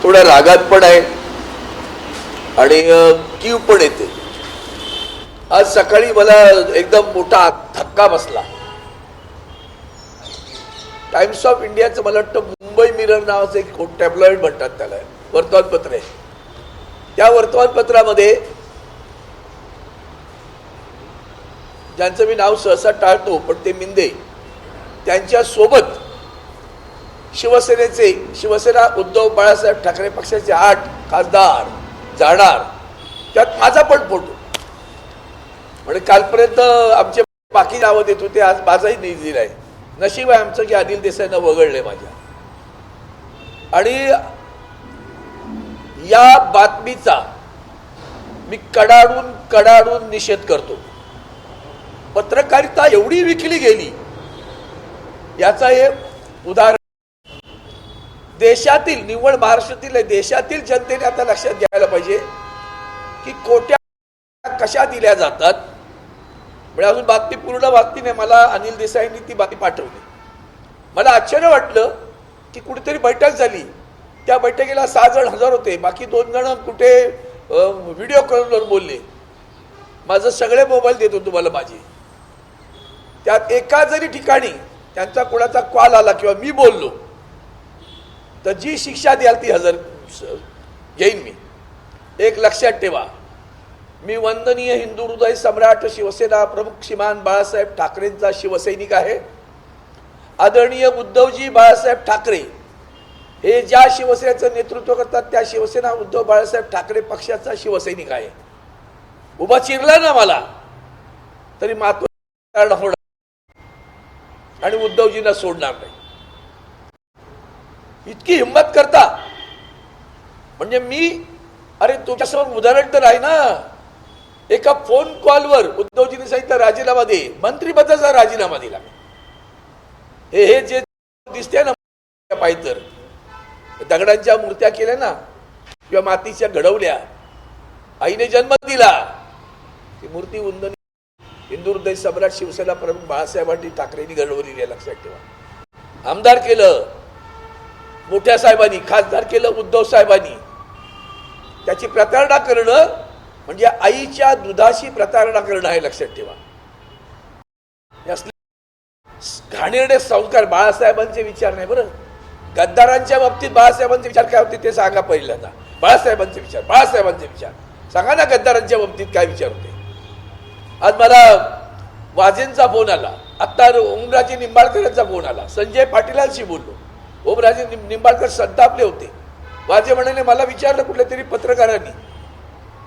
थोडा रागात पण आहे आणि कीव पण येते. आज सकाळी मला एकदम मोठा धक्का बसला. टाइम्स ऑफ इंडियाचं मला वाटतं मुंबई मिरर नावाचं एक टॅब्लॉइड म्हणतात त्याला, वर्तमानपत्र आहे. त्या वर्तमानपत्रामध्ये ज्यांचं मी नाव सहसा टाळतो पण ते मिंदे, त्यांच्या सोबत शिवसेना उद्धव बाळासाहेब ठाकरे पक्षाचे 8 खासदार जाणार, त्यात माझा पण फोटो. म्हणजे कालपर्यंत आमचे बाकी नावं देत होते, आज माझाही नाही दिलाय. नशीब आहे आमचं की अनिल देसाईंना वगळले माझ्या. आणि या बातमीचा मी कडाडून निषेध करतो. पत्रकारिता एवढी विकली गेली याचा हे उदाहरण देशातील, निव्वळ महाराष्ट्रातील देशातील जनतेने आता लक्षात घ्यायला पाहिजे की कोट्या कशा दिल्या जातात. म्हणजे अजून बातमी पूर्ण बातमी नाही, मला अनिल देसाईंनी ती बातमी पाठवली. मला आश्चर्य वाटलं की कुठेतरी बैठक झाली, त्या बैठकीला 6 जण हजर होते, बाकी 2 जण कुठे व्हिडिओ कॉलवर बोलले. माझं सगळे मोबाईल देतो तुम्हाला माझे. त्यात एका जरी ठिकाणी त्यांचा कोणाचा कॉल आला किंवा मी बोललो तर जी शिक्षा द्याल ती हजर घेईन मी. एक लक्षात ठेवा, मी वंदनीय हिंदू हृदय सम्राट शिवसेना प्रमुख श्रीमान बाळासाहेब ठाकरेंचा शिवसैनिक आहे. आदरणीय उद्धवजी बाळासाहेब ठाकरे हे ज्या शिवसेनेचं नेतृत्व करतात त्या शिवसेना उद्धव बाळासाहेब ठाकरे पक्षाचा शिवसैनिक आहे. उभा चिरला ना मला तरी मातृ होणार आणि उद्धवजींना सोडणार नाही. इतकी हिंमत करता म्हणजे मी, अरे तुमच्यासमोर उदाहरण तर आहे ना. एका फोन कॉलवर उद्धवजींनी सांगितलं राजीनामा दे, मंत्रिपदाचा राजीनामा दिला. हे जे दिसते ना पाहिजे तर दगडांच्या मूर्त्या केल्या ना किंवा मातीच्या घडवल्या, आईने जन्म दिला, ती मूर्ती वंदनीय हिंदू हृदय सम्राट शिवसेना प्रमुख बाळासाहेबांनी ठाकरेंनी घडवलेली आहे, लक्षात ठेवा. आमदार केलं मोठ्या साहेबांनी, खासदार केलं उद्धव साहेबांनी. त्याची प्रतारणा करणं म्हणजे आईच्या दुधाशी प्रतारणा करणं आहे, लक्षात ठेवा. घाणेरडे संस्कार बाळासाहेबांचे विचार नाही बरं. गद्दारांच्या बाबतीत बाळासाहेबांचे विचार काय होते ते सांगा पहिल्यांदा. बाळासाहेबांचे विचार सांगा ना. गद्दारांच्या बाबतीत काय विचार होते. आज मला वाजेंचा फोन आला, आता ओमराजे निंबाळकरांचा फोन आला, संजय पाटीलांशी बोललो. ओमराजे निंबाळकर संतापले होते. वाजे म्हणाले मला विचारलं कुठल्या तरी पत्रकारांनी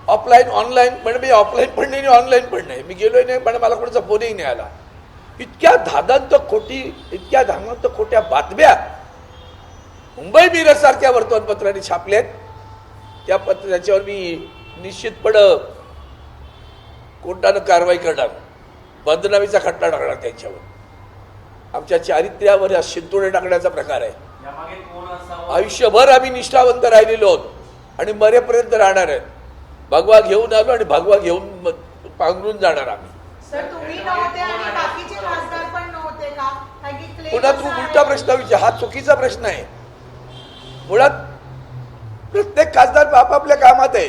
ऑफलाईन ऑनलाईन, म्हणजे मी ऑफलाईन पण नाही ऑनलाईन पण नाही, मी गेलोय नाही, पण मला कोणाचा फोनही नाही आला. इतक्या धादांत खोट्या बातम्या मुंबई मिरर सारख्या वर्तमानपत्रांनी छापल्यात. त्याच्यावर मी निश्चितपणे कोर्टानं कारवाई करणार, बदनामीचा खटला टाकणार त्यांच्यावर. आमच्या चारित्र्यावर शिंतोडे टाकण्याचा प्रकार आहे. आयुष्यभर आम्ही निष्ठावंत राहिलेलो आहोत आणि मरेपर्यंत राहणार आहेत. भगवा घेऊन आलो आणि भगवा घेऊन पांघरून जाणार आम्ही. पुन्हा तू उलटा प्रश्न विचार, हा चुकीचा प्रश्न आहे. मुळात प्रत्येक खासदार आपापल्या कामात आहे.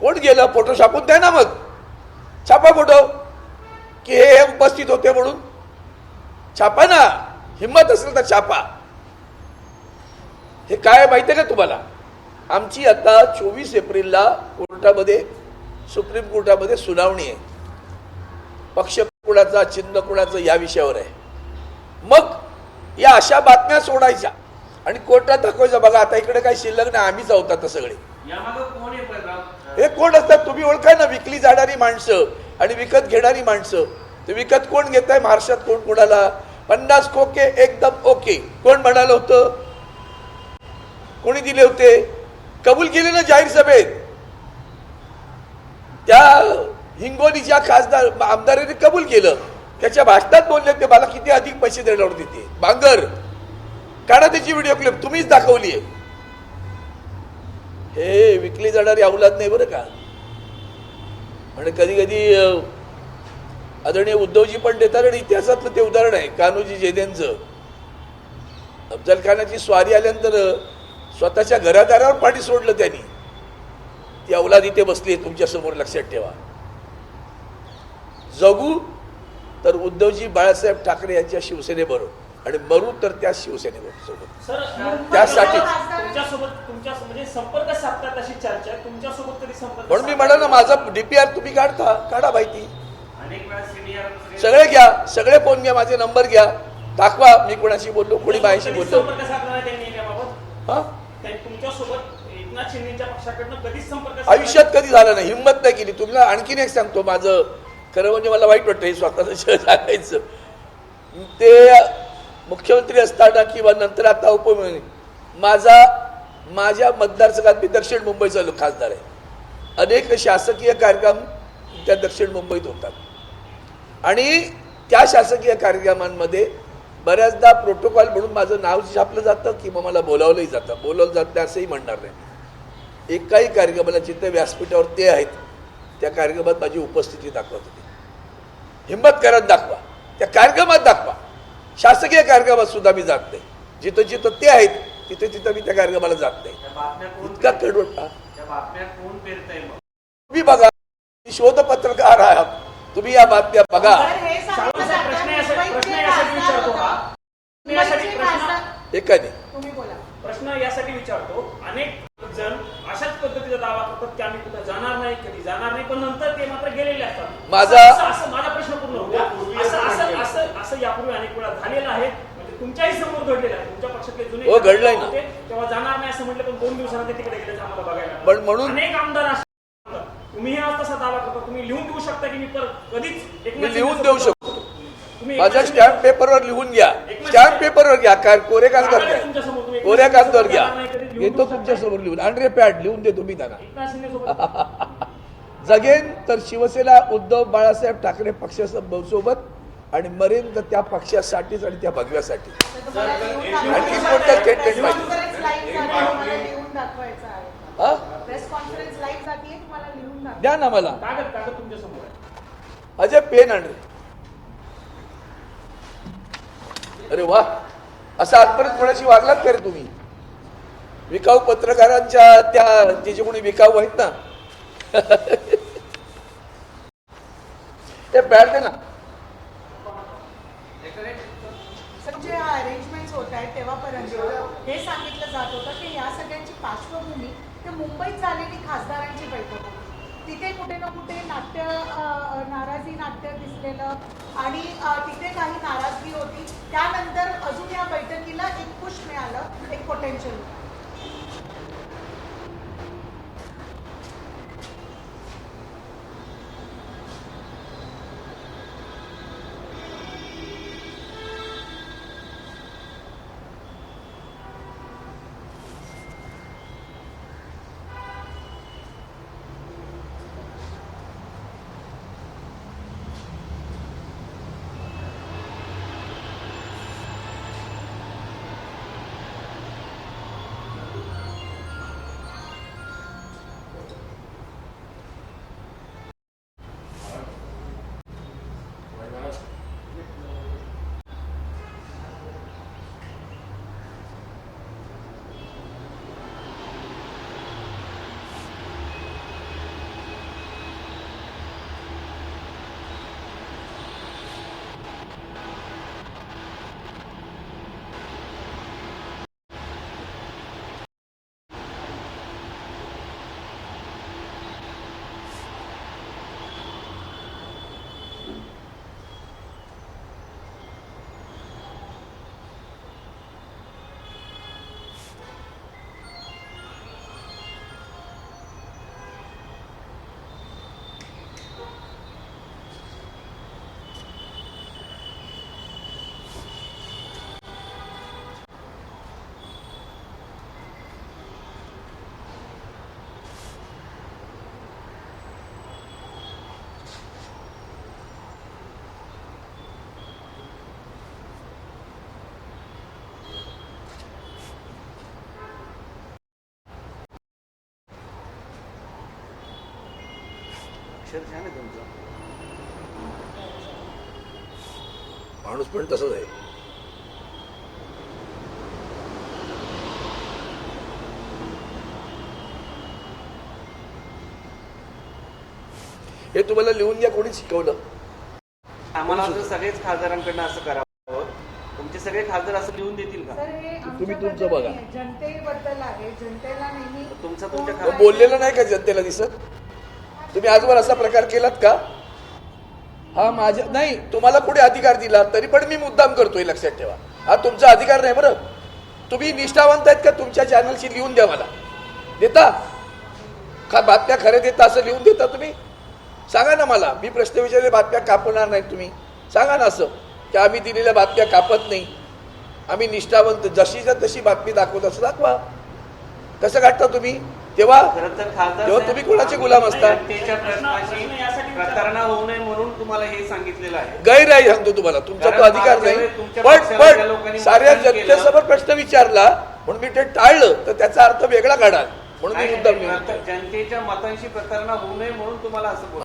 कोण गेलं फोटो छापून द्या ना, मग छापा फोटो की हे उपस्थित होते म्हणून छापा ना. हिंमत असेल तर छापा. हे काय माहिती आहे का तुम्हाला, आमची आता 24 एप्रिलला कोर्टामध्ये, सुप्रीम कोर्टामध्ये सुनावणी आहे. पक्ष कुणाचा, चिन्ह कुणाचं या विषयावर आहे. मग या अशा बातम्या सोडायच्या आणि कोर्टात दाखवायचं, बघा आता इकडे काही शिल्लक नाही, आम्हीच आहोत आता सगळे. हे कोण असतात तुम्ही ओळखाय ना. विकली जाणारी माणसं आणि विकत घेणारी माणसं. ते विकत कोण घेत आहे महाराष्ट्रात, कोण कोणाला 50 खोके एकदम ओके कोण म्हणालं होतं, कोणी दिले होते, कबूल केले ना जाहीर सभेत. त्या हिंगोलीच्या खासदार आमदारांनी कबूल केलं, त्याच्या भाषणात बोलले ते मला किती अधिक पैसे देणार होते ते. बांगर काढा त्याची व्हिडिओ क्लिप, तुम्हीच दाखवली आहे. हे विकली जाणारी औलाद नाही बरं का. आणि कधी कधी आदरणीय उद्धवजी पण देतात आणि इतिहासातलं ते उदाहरण आहे कान्होजी जेदेंचं. अफजल खानाची स्वारी आल्यानंतर स्वतःच्या घरादारावर पाणी सोडलं त्यांनी. ती अवलाद इथे बसली आहे तुमच्या समोर, लक्षात ठेवा. जगू तर उद्धवजी बाळासाहेब ठाकरे यांच्या शिवसेनेबरोबर आणि मरू तर त्या शिवसेनेसोबत. त्यासाठी म्हणजे संपर्क साधतात अशी चर्चा आहे तुमच्यासोबत. कधी संपर्क? म्हणून मी म्हणाल ना, माझा DPR तुम्ही काढा माहिती. अनेक वेळा सिनियर सगळे घ्या, सगळे फोन घ्या, माझे नंबर घ्या, दाखवा मी कोणाशी बोललो, कोणी माझ्याशी बोललो. संपर्क साधला नाही त्यांनी याबाबत? हा, तुमच्यासोबत एकनाथ शिंदेच्या पक्षाकडनं कधीच संपर्क आयुष्यात कधी झालं नाही, हिंमत नाही केली. तुम्हाला आणखीन एक सांगतो, माझं खरं म्हणजे मला वाईट वाटतं हे स्वतःचं सांगायचं. ते मुख्यमंत्री असताना किंवा नंतर आता उपमुख्यमंत्री, माझ्या मतदारसंघात मी दक्षिण मुंबईचा खासदार आहे. अनेक शासकीय कार्यक्रम त्या दक्षिण मुंबईत होतात आणि त्या शासकीय कार्यक्रमांमध्ये बऱ्याचदा प्रोटोकॉल म्हणून माझं नाव छापलं जातं किंवा मला बोलावलंही जातं. बोलावलं जात नाही असंही म्हणणार नाही. एकाही कार्यक्रमाला जिथे व्यासपीठावर ते आहेत त्या कार्यक्रमात माझी उपस्थिती दाखवत होती. हिंमत करत दाखवा, त्या कार्यक्रमात दाखवा. शासकीय कार्यक्रमात सुद्धा मी जात नाही. जिथं जिथं ते आहेत तिथं मी त्या कार्यक्रमाला जात नाही. इतका कडवट. तुम्ही बघा, शोध पत्रकार आहात तुम्ही, या बातम्या बघा. एकाने प्रश्न यासाठी विचारतो, अनेक जण अशाच पद्धतीचा दावा करतात की आम्ही कुठे जाणार नाही, कधी जाणार नाही, पण नंतर ते मात्र गेलेले असतात. माझा प्रश्न पूर्ण होता. असं यापूर्वी अनेक वेळा झालेलं आहे, म्हणजे तुमच्याही समोर घडलेलं आहे. तुमच्या पक्षातले जुने घडलंय ना, तेव्हा जाणार नाही असं म्हटलं, पण 2 दिवसानंतर तिकडे गेले आम्हाला बघायला. पण म्हणून अनेक आमदार तुम्ही आज तसा दावा करता, तुम्ही लिहून देऊ शकता की मी कधीच मी लिहून देऊ शकतो. माझ्या स्टॅम्प पेपरवर लिहून घ्या, स्टॅम्प पेपरवर घ्या, काय कोऱ्या कागदावर घ्या, कोऱ्या कागदावर घ्या, येतो तुमच्या समोर लिहून. अँड्रे पॅड लिहून देतो मी त्यांना. जगेन तर शिवसेना उद्धव बाळासाहेब ठाकरे पक्षासोबत आणि मरेन तर त्या पक्षासाठीच आणि त्या भगव्यासाठी. आणखी कोणत्या स्टेटमेंट द्या ना मला. अजय पेन आणले. अरे वा, असं आजपर्यंत कोणाशी वागलात का रे तुम्ही? विकाऊ पत्रकारांच्या त्या जे कोणी विकाऊ आहेत ना ते पॅड दे ना. जे अरेंजमेंट्स होत आहेत तेव्हापर्यंत हे सांगितलं जात होतं की या सगळ्यांची पार्श्वभूमी ते मुंबईत झालेली खासदारांची बैठक होती. तिथे कुठे ना कुठे नाराजी नाट्य दिसलेलं आणि तिथे काही नाराजगी होती. त्यानंतर अजून या बैठकीला एक पुश मिळालं, एक पोटेन्शियल. माणूस पण तसंच आहे. हे तुम्हाला लिहून घ्या, कोणी शिकवलं? आम्हाला वाटतं सगळेच खासदारांकडनं असं करावं. तुमचे सगळे खासदार असं लिहून देतील का? सर हे तुम्ही तुमचं आमच्याबद्दल बघा. नाही, जनतेबद्दल आहे. जनतेला नेहमी तुमच्या कोण खासदार- काय- बोललेलं नाही का जनतेला दिसत? तुम्ही आजवर असा प्रकार केलात का? हा माझ्या नाही, तुम्हाला पुढे अधिकार दिला तरी पण मी मुद्दाम करतोय, लक्षात ठेवा. हा तुमचा अधिकार नाही बरं. तुम्ही निष्ठावंत आहेत का? तुमच्या चॅनलशी लिहून द्या, मला देता का? बातम्या खऱ्या देता असं लिहून देता तुम्ही? सांगा ना मला. मी प्रश्न विचारले, बातम्या कापणार नाहीत तुम्ही सांगा ना असं, की आम्ही दिलेल्या बातम्या कापत नाही, आम्ही निष्ठावंत, जशीच्या तशी बातमी दाखवत असं दाखवा. कसं काढता तुम्ही? तेव्हा खरं तर खासदार तेव्हा तुम्ही कोणाचे गुलाम असता? जनतेच्या प्रश्नाची प्रतारणा होऊ नये म्हणून तुम्हाला हे सांगितलेलं आहे. गैर आहे सांगतो तुम्हाला, तुमचा तो कारण अधिकार मागच्या नाही. वेळेस तुमच्या पण पक्षाला ज्या लोकांनी साऱ्या मतदान केलं- जनतेसमोर प्रश्न विचारला म्हणून मी ते टाळलं, तर त्याचा अर्थ वेगळा काढा म्हणून मी नाही, मुद्दाम नाही, लिहिलं. जनतेच्या मतांशी प्रतारणा होऊ नये म्हणून तुम्हाला असं बोल.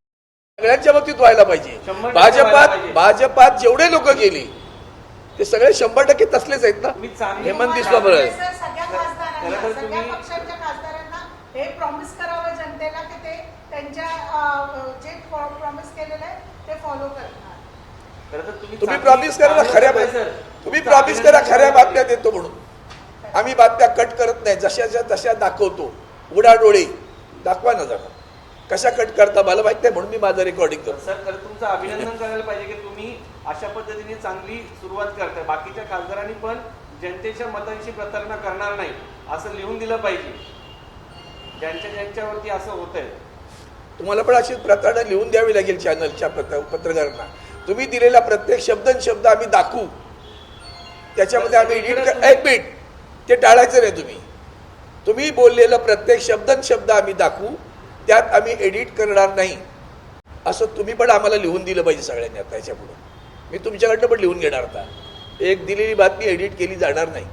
सगळ्यांच्या बाबतीत व्हायला पाहिजे. 100% व्हायला पाहिजे. भाजपात जेवढे लोक गेले ते सगळे 100% तसलेच आहेत ना. मी चांगली हेमंत बिस्वा बरोबर आहे. सर, सगळ्या खासदारांना, खरं तर सगळ्या तुम्ही- पक्षांच्या खासदारांना हे प्रॉमिस करावं जनतेला की ते त्यांच्या जे प्रॉमिस केलेलं आहे ते फॉलो करणार. खरं तर तुम्ही चांगली- प्रॉमिस करा ना चांगलं खऱ्या करताय, सर. तुम्ही तुमचं प्रॉमिस करा अभिनंदन खऱ्या करायला बातम्या देतो म्हणून. आम्ही बातम्या कट करत नाही, जशाच्या तशा दाखवतो. उडाडोळे दाखवा ना जरा, कशा कट करता मला माहित नाही, म्हणून मी माझं रेकॉर्डिंग करतो. सर, खरं तुमचं अभिनंदन करायला पाहिजे की तुम्ही अशा पद्धतीने चांगली सुरुवात करताय. बाकीच्या खासदारांनी पण जनतेच्या मतांशी प्रतारणा करणार नाही असं लिहून दिलं पाहिजे. ज्यांच्यावरती असं होतंय. तुम्हाला पण अशी प्रतारणा लिहून द्यावी लागेल चॅनलच्या पत्रकारांना. तुम्ही दिलेला प्रत्येक शब्द आम्ही दाखवू, त्याच्यामध्ये आम्ही एडिट. एक मिनिट, ते टाळायचं नाही. तुम्ही बोललेलं प्रत्येक शब्द आम्ही दाखवू, त्यात आम्ही एडिट करणार नाही असं तुम्ही पण आम्हाला लिहून दिलं पाहिजे सगळ्यांनी. आता याच्यापुढे मी तुमच्याकडनं पण लिहून घेणार. आता एक दिलेली बातमी एडिट केली जाणार नाही.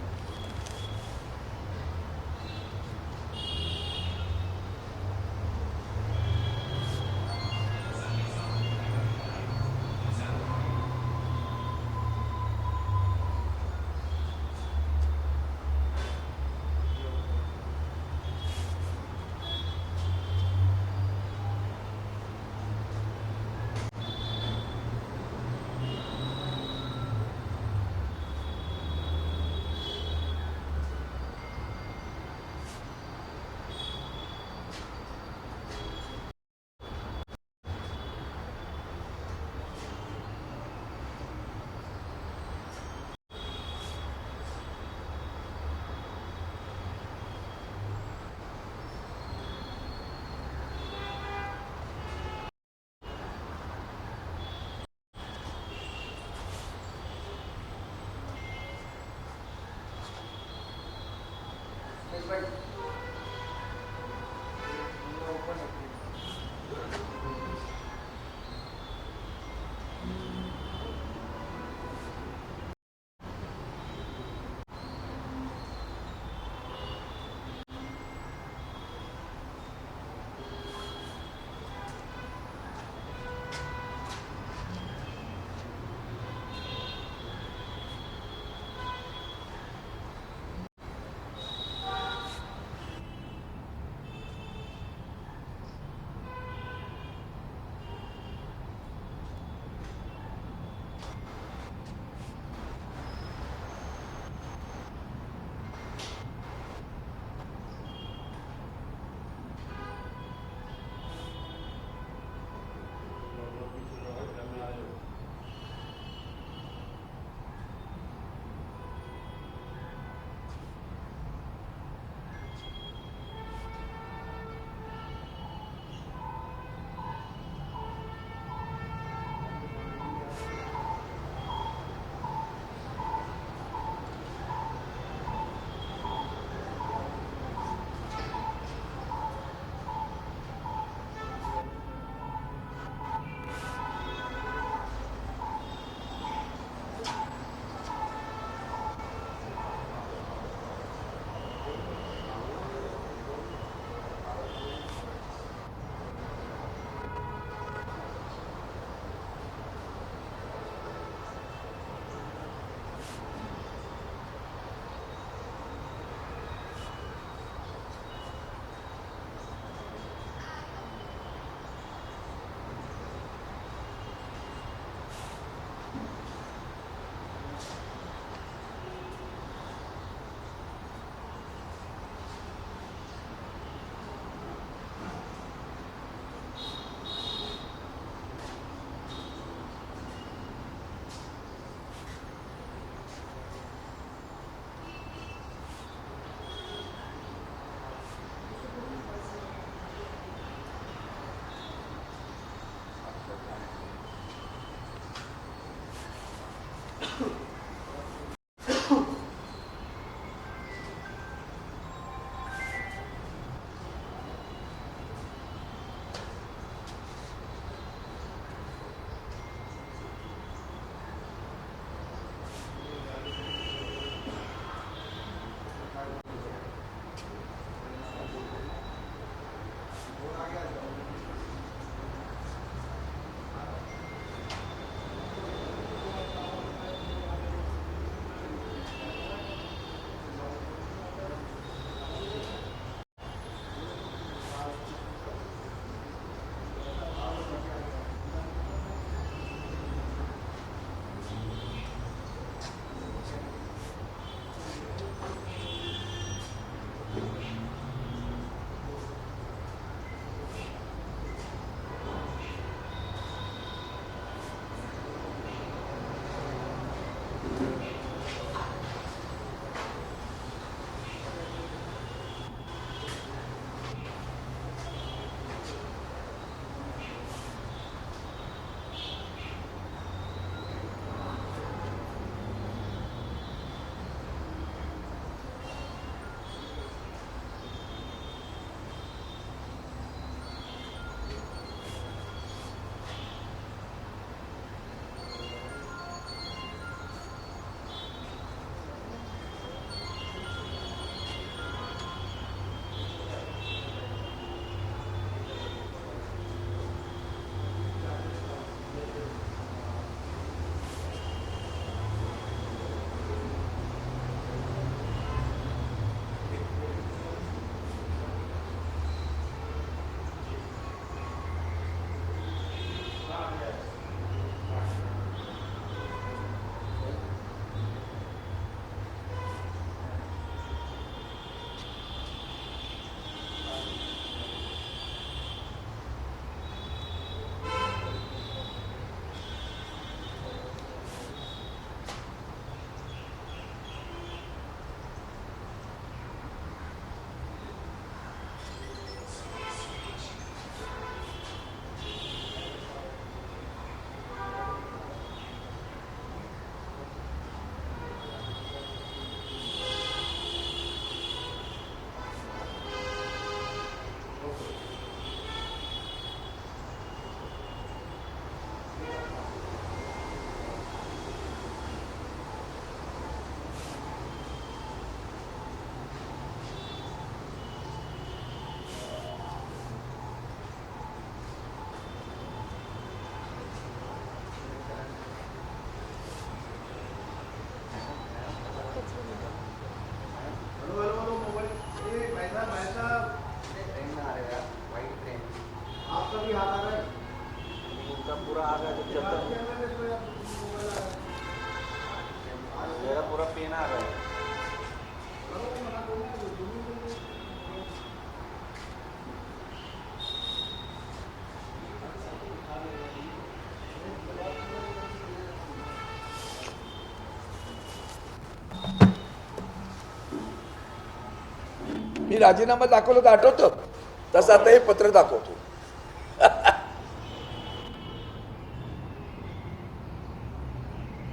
मेरा पूरा पेन आ रहा है. मी राजीनामा दाखवलं तर आठवतं, तसं आता हे पत्र दाखवतो.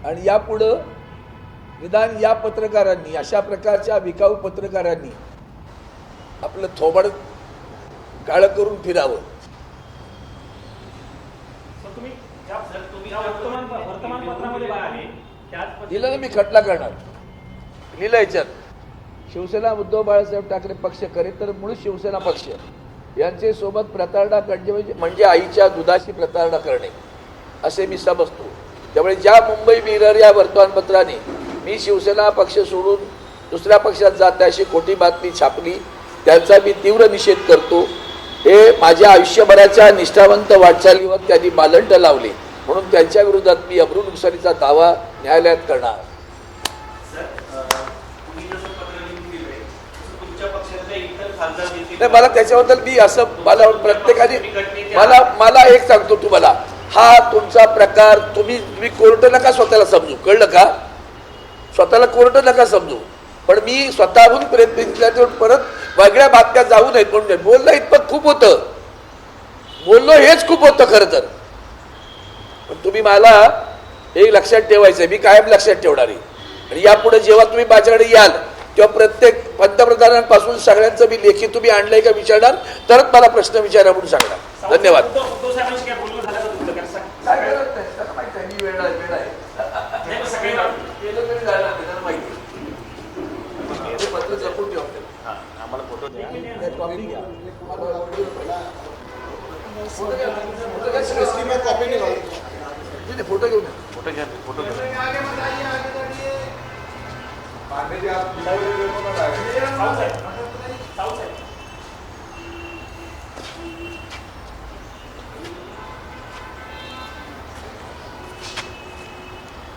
आणि यापुढं निदान या पत्रकारांनी, अशा प्रकारच्या विकाऊ पत्रकारांनी आपलं थोबड काळं करून फिरावं. तर तुम्ही ज्या वर्तमानपत्रामध्ये बातमी त्याच दिलं ना मी खटला करणार, लिहिलं याच्यात शिवसेना उद्धव बाळासाहेब ठाकरे पक्ष खरे तर मूळ शिवसेना पक्ष यांचे सोबत प्रतारणा करणे म्हणजे आईच्या दुधाशी प्रतारणा करणे असे मी समजतो. त्यामुळे ज्या मुंबई मिरर या वर्तमानपत्राने मी शिवसेना पक्ष सोडून दुसऱ्या पक्षात जात अशी खोटी बातमी छापली त्यांचा मी तीव्र निषेध करतो. हे माझ्या आयुष्यभराच्या निष्ठावंत वाटचालीवर त्यांनी मालंड लावले, म्हणून त्यांच्या विरोधात मी अब्रू नुकसानीचा दावा न्यायालयात करणार. नाही, मला त्याच्याबद्दल मी असं मला प्रत्येकाने मला एक सांगतो तुम्हाला, हा तुमचा प्रकार तुम्ही कोर्ट नका स्वतःला समजू, कळलं का? स्वतःला कोर्ट नका समजू, पण मी स्वतःहून प्रयत्न केला परत वेगळ्या बातम्या जाऊ नयेत म्हणून बोलणं इतपत खूप होतं, बोलणं हेच खूप होतं खरं तर. पण तुम्ही मला एक लक्षात ठेवायचं, मी कायम लक्षात ठेवणार आहे. आणि यापुढे जेव्हा तुम्ही माझ्याकडे याल तेव्हा प्रत्येक पंतप्रधानांपासून सगळ्यांचं मी लेखी तुम्ही आणलंय का विचारणार, तरच मला प्रश्न विचारा म्हणून सांगणार. धन्यवाद. उद्धव साहेबांशी काय बोलणं झालं का तुमचं? कारण काय करत नाही, त्याला माहिती आहे, मी वेळ आहे. नाही, पण सगळे केलं तरी झालं नाही, त्याला माहिती आहे. हे पत्र जपून ठेवा त्याला. आम्हाला फोटो द्या. नाही, कॉपी घ्या. फोटो घेऊन या. फोटो घ्या, फोटो घ्या. साऊथ साहेब